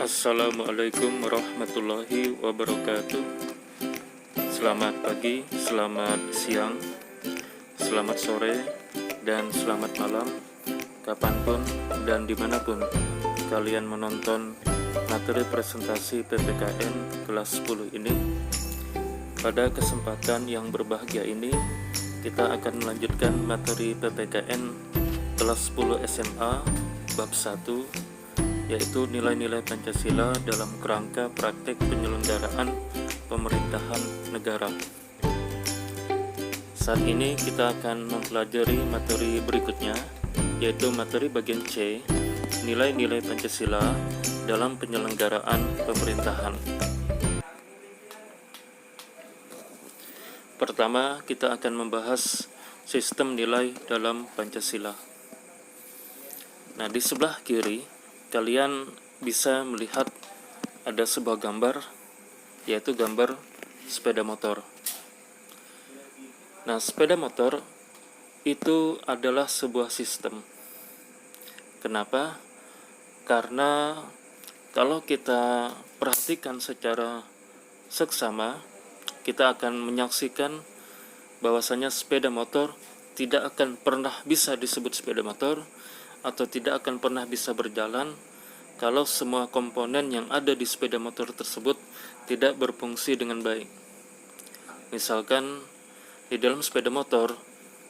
Assalamualaikum warahmatullahi wabarakatuh. Selamat pagi, selamat siang, selamat sore, dan selamat malam kapanpun dan dimanapun kalian menonton materi presentasi PPKN kelas 10 ini. Pada kesempatan yang berbahagia ini, kita akan melanjutkan materi PPKN kelas 10 SMA bab 1, yaitu nilai-nilai Pancasila dalam kerangka praktek penyelenggaraan pemerintahan negara. Saat ini kita akan mempelajari materi berikutnya, yaitu materi bagian C, nilai-nilai Pancasila dalam penyelenggaraan pemerintahan. Pertama, kita akan membahas sistem nilai dalam Pancasila. Nah, di sebelah kiri kalian bisa melihat ada sebuah gambar, yaitu gambar sepeda motor. Nah, sepeda motor itu adalah sebuah sistem. Kenapa? Karena kalau kita perhatikan secara seksama, kita akan menyaksikan bahwasanya sepeda motor tidak akan pernah bisa disebut sepeda motor atau tidak akan pernah bisa berjalan kalau semua komponen yang ada di sepeda motor tersebut tidak berfungsi dengan baik. Misalkan di dalam sepeda motor,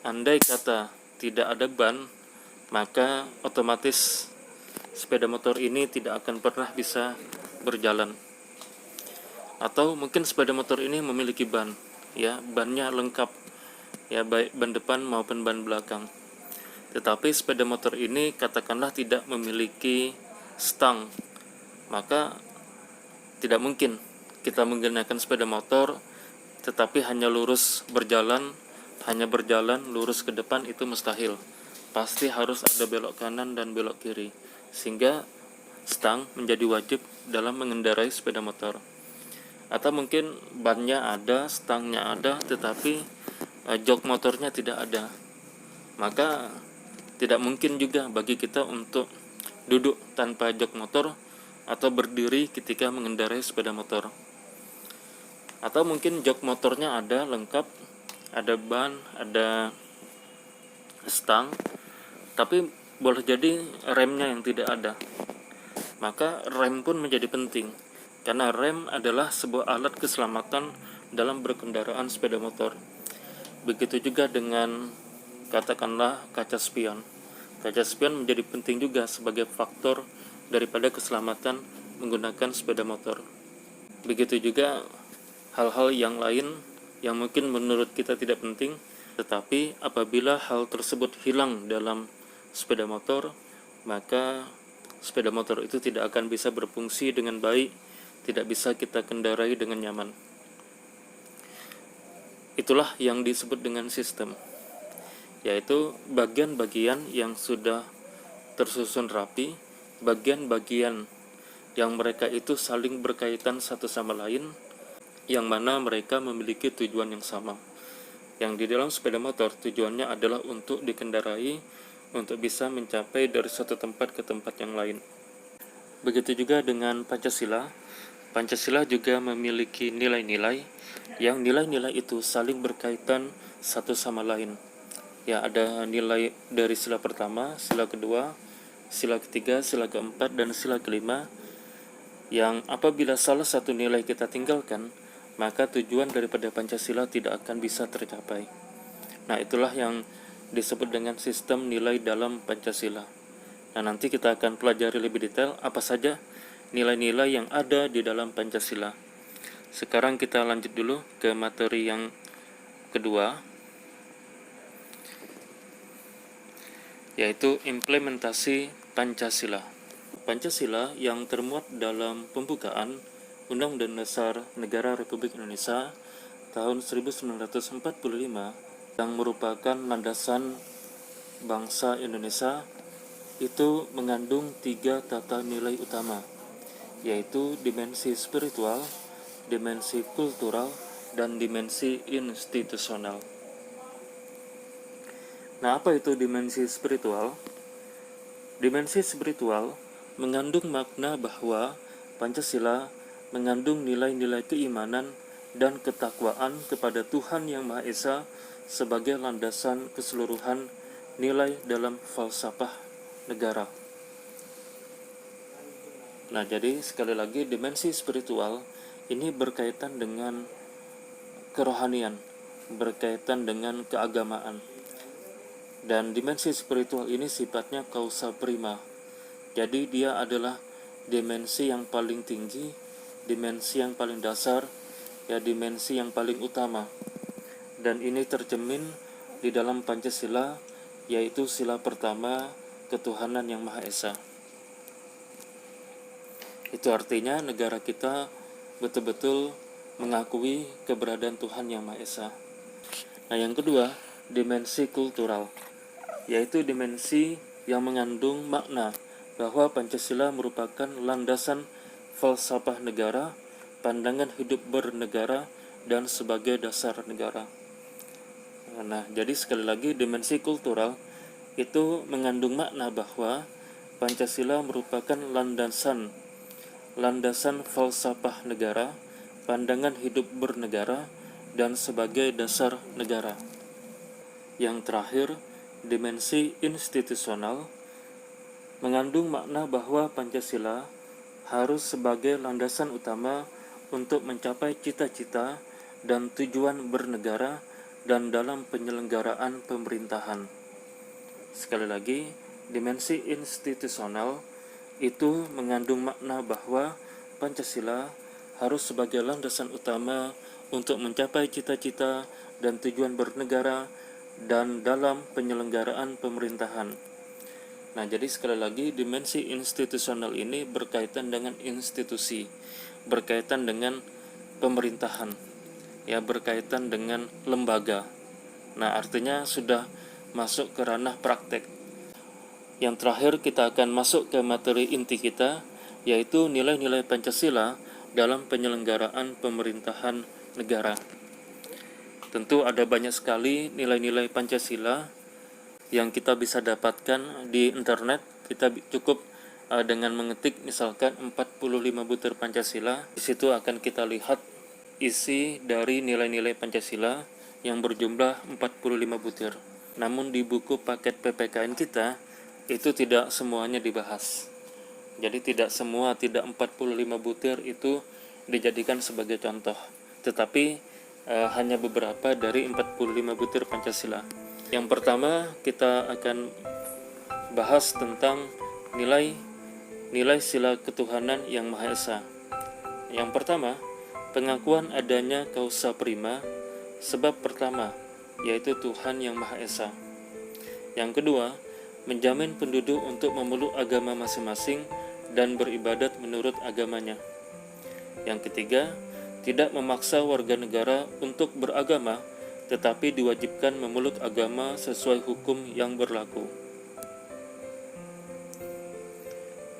andai kata tidak ada ban, maka otomatis sepeda motor ini tidak akan pernah bisa berjalan. Atau mungkin sepeda motor ini memiliki ban, ya, bannya lengkap, ya, baik ban depan maupun ban belakang. Tetapi sepeda motor ini katakanlah tidak memiliki stang, maka tidak mungkin kita menggunakan sepeda motor tetapi hanya lurus berjalan, hanya berjalan lurus ke depan, itu mustahil. Pasti harus ada belok kanan dan belok kiri, sehingga stang menjadi wajib dalam mengendarai sepeda motor. Atau mungkin bannya ada, stangnya ada, tetapi jok motornya tidak ada, maka tidak mungkin juga bagi kita untuk duduk tanpa jok motor atau berdiri ketika mengendarai sepeda motor. Atau mungkin jok motornya ada lengkap, ada ban, ada stang, tapi boleh jadi remnya yang tidak ada. Maka rem pun menjadi penting, karena rem adalah sebuah alat keselamatan dalam berkendaraan sepeda motor. Begitu juga dengan katakanlah kaca spion. Kaca spion menjadi penting juga sebagai faktor daripada keselamatan menggunakan sepeda motor. Begitu juga hal-hal yang lain yang mungkin menurut kita tidak penting, tetapi apabila hal tersebut hilang dalam sepeda motor, maka sepeda motor itu tidak akan bisa berfungsi dengan baik, tidak bisa kita kendarai dengan nyaman. Itulah yang disebut dengan sistem, yaitu bagian-bagian yang sudah tersusun rapi, bagian-bagian yang mereka itu saling berkaitan satu sama lain, yang mana mereka memiliki tujuan yang sama. Yang di dalam sepeda motor tujuannya adalah untuk dikendarai, untuk bisa mencapai dari satu tempat ke tempat yang lain. Begitu juga dengan Pancasila. Pancasila juga memiliki nilai-nilai, yang nilai-nilai itu saling berkaitan satu sama lain. Ya, ada nilai dari sila pertama, sila kedua, sila ketiga, sila keempat, dan sila kelima, yang apabila salah satu nilai kita tinggalkan, maka tujuan daripada Pancasila tidak akan bisa tercapai. Nah, itulah yang disebut dengan sistem nilai dalam Pancasila. Nah, nanti kita akan pelajari lebih detail apa saja nilai-nilai yang ada di dalam Pancasila. Sekarang kita lanjut dulu ke materi yang kedua, yaitu implementasi Pancasila. Pancasila yang termuat dalam pembukaan Undang-Undang Dasar Negara Republik Indonesia tahun 1945 yang merupakan landasan bangsa Indonesia itu mengandung 3 tata nilai utama, yaitu dimensi spiritual, dimensi kultural, dan dimensi institusional. Nah, apa itu dimensi spiritual? Dimensi spiritual mengandung makna bahwa Pancasila mengandung nilai-nilai keimanan dan ketakwaan kepada Tuhan Yang Maha Esa sebagai landasan keseluruhan nilai dalam falsafah negara. Nah, jadi sekali lagi dimensi spiritual ini berkaitan dengan kerohanian, berkaitan dengan keagamaan. Dan dimensi spiritual ini sifatnya causa prima. Jadi dia adalah dimensi yang paling tinggi, dimensi yang paling dasar, ya dimensi yang paling utama. Dan ini tercermin di dalam Pancasila, yaitu sila pertama, ketuhanan yang Maha Esa. Itu artinya negara kita betul-betul mengakui keberadaan Tuhan Yang Maha Esa. Nah, yang kedua, dimensi kultural, yaitu dimensi yang mengandung makna bahwa Pancasila merupakan landasan falsafah negara, pandangan hidup bernegara, dan sebagai dasar negara. Nah, jadi sekali lagi dimensi kultural itu mengandung makna bahwa Pancasila merupakan landasan falsafah negara, pandangan hidup bernegara, dan sebagai dasar negara. Yang terakhir, dimensi institusional mengandung makna bahwa Pancasila harus sebagai landasan utama untuk mencapai cita-cita dan tujuan bernegara dan dalam penyelenggaraan pemerintahan. Sekali lagi, dimensi institusional itu mengandung makna bahwa Pancasila harus sebagai landasan utama untuk mencapai cita-cita dan tujuan bernegara dan dalam penyelenggaraan pemerintahan. Nah, jadi sekali lagi dimensi institusional ini berkaitan dengan institusi, berkaitan dengan pemerintahan, ya berkaitan dengan lembaga. Nah, artinya sudah masuk ke ranah praktek. Yang terakhir kita akan masuk ke materi inti kita, yaitu nilai-nilai Pancasila dalam penyelenggaraan pemerintahan negara. Tentu ada banyak sekali nilai-nilai Pancasila yang kita bisa dapatkan di internet. Kita cukup dengan mengetik misalkan 45 butir Pancasila. Di situ akan kita lihat isi dari nilai-nilai Pancasila yang berjumlah 45 butir. Namun di buku paket PPKN kita itu tidak semuanya dibahas. Jadi tidak 45 butir itu dijadikan sebagai contoh, tetapi hanya beberapa dari 45 butir Pancasila. Yang pertama kita akan bahas tentang nilai sila ketuhanan yang Maha Esa. Yang pertama, pengakuan adanya causa prima, sebab pertama, yaitu Tuhan yang Maha Esa. Yang kedua, menjamin penduduk untuk memeluk agama masing-masing dan beribadat menurut agamanya. Yang ketiga, tidak memaksa warga negara untuk beragama, tetapi diwajibkan memeluk agama sesuai hukum yang berlaku.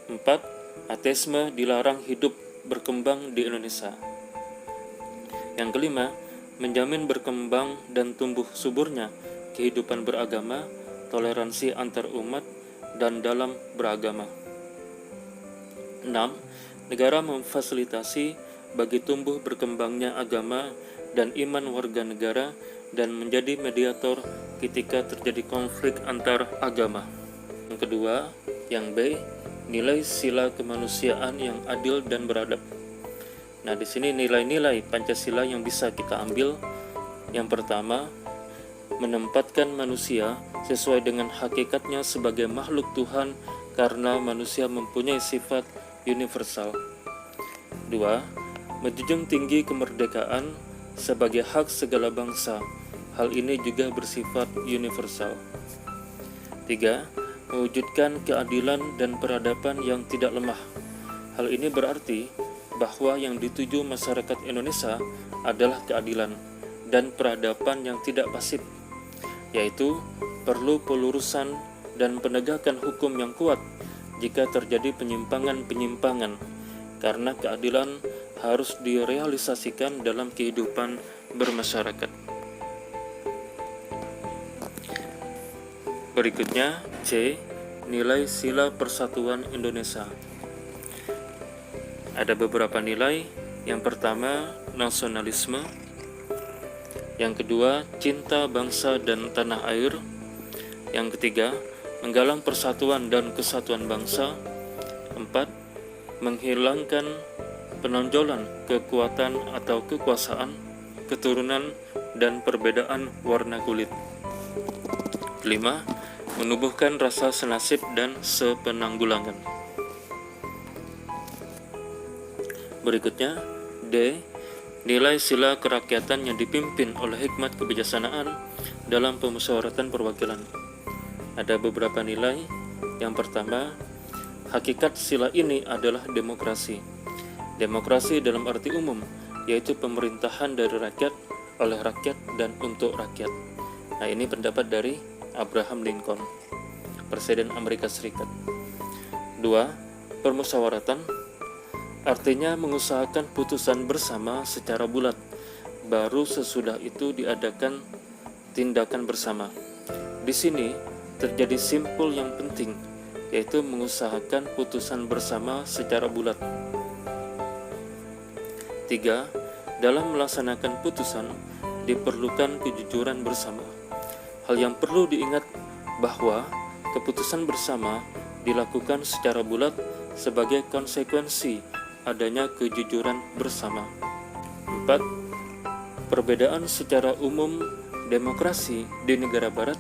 4. Ateisme dilarang hidup berkembang di Indonesia. Yang kelima, menjamin berkembang dan tumbuh suburnya kehidupan beragama, toleransi antar umat, dan dalam beragama. 6. Negara memfasilitasi bagi tumbuh berkembangnya agama dan iman warga negara dan menjadi mediator ketika terjadi konflik antar agama. Yang kedua, yang B, nilai sila kemanusiaan yang adil dan beradab. Nah, di sini nilai-nilai Pancasila yang bisa kita ambil. Yang pertama, menempatkan manusia sesuai dengan hakikatnya sebagai makhluk Tuhan karena manusia mempunyai sifat universal. 2. Menjunjung tinggi kemerdekaan sebagai hak segala bangsa. Hal ini juga bersifat universal. 3. Mewujudkan keadilan dan peradaban yang tidak lemah. Hal ini berarti bahwa yang dituju masyarakat Indonesia adalah keadilan dan peradaban yang tidak pasif, yaitu perlu pelurusan dan penegakan hukum yang kuat jika terjadi penyimpangan-penyimpangan, karena keadilan harus direalisasikan dalam kehidupan bermasyarakat. Berikutnya, C. Nilai sila persatuan Indonesia. Ada beberapa nilai. Yang pertama, nasionalisme. Yang kedua, cinta bangsa dan tanah air. Yang ketiga, menggalang persatuan dan kesatuan bangsa. 4. Menghilangkan penonjolan kekuatan atau kekuasaan, keturunan, dan perbedaan warna kulit. 5. Menumbuhkan rasa senasib dan sepenanggulangan. Berikutnya, D. Nilai sila kerakyatan yang dipimpin oleh hikmat kebijaksanaan dalam pemusyawaratan perwakilan. Ada beberapa nilai. Yang pertama, hakikat sila ini adalah demokrasi. Demokrasi dalam arti umum, yaitu pemerintahan dari rakyat, oleh rakyat, dan untuk rakyat. Nah, ini pendapat dari Abraham Lincoln, Presiden Amerika Serikat. 2. Permusyawaratan artinya mengusahakan putusan bersama secara bulat, baru sesudah itu diadakan tindakan bersama. Di sini terjadi simpul yang penting, yaitu mengusahakan putusan bersama secara bulat. 3. Dalam melaksanakan putusan diperlukan kejujuran bersama. Hal yang perlu diingat bahwa keputusan bersama dilakukan secara bulat sebagai konsekuensi adanya kejujuran bersama. 4. Perbedaan secara umum demokrasi di negara barat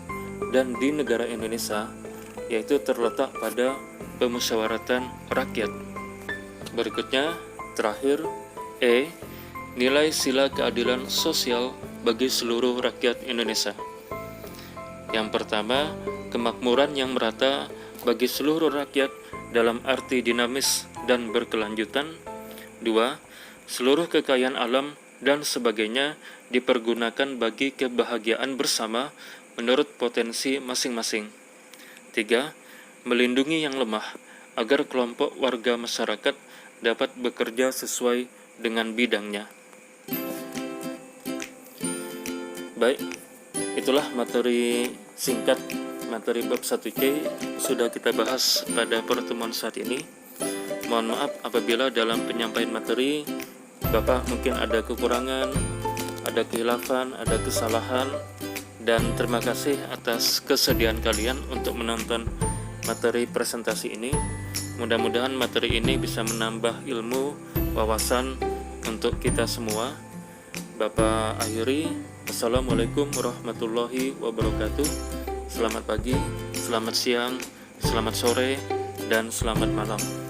dan di negara Indonesia yaitu terletak pada pemusyawaratan rakyat. Berikutnya, terakhir, E. Nilai sila keadilan sosial bagi seluruh rakyat Indonesia. Yang pertama, kemakmuran yang merata bagi seluruh rakyat dalam arti dinamis dan berkelanjutan. 2. Seluruh kekayaan alam dan sebagainya dipergunakan bagi kebahagiaan bersama menurut potensi masing-masing. 3. Melindungi yang lemah agar kelompok warga masyarakat dapat bekerja sesuai dengan bidangnya. Baik, itulah materi singkat, materi bab 1C sudah kita bahas pada pertemuan saat ini. Mohon maaf apabila dalam penyampaian materi Bapak mungkin ada kekurangan, ada khilafan, ada kesalahan, dan terima kasih atas kesediaan kalian untuk menonton materi presentasi ini. Mudah-mudahan materi ini bisa menambah ilmu, wawasan untuk kita semua. Bapak akhiri, Assalamualaikum warahmatullahi wabarakatuh. Selamat pagi, selamat siang, selamat sore, dan selamat malam.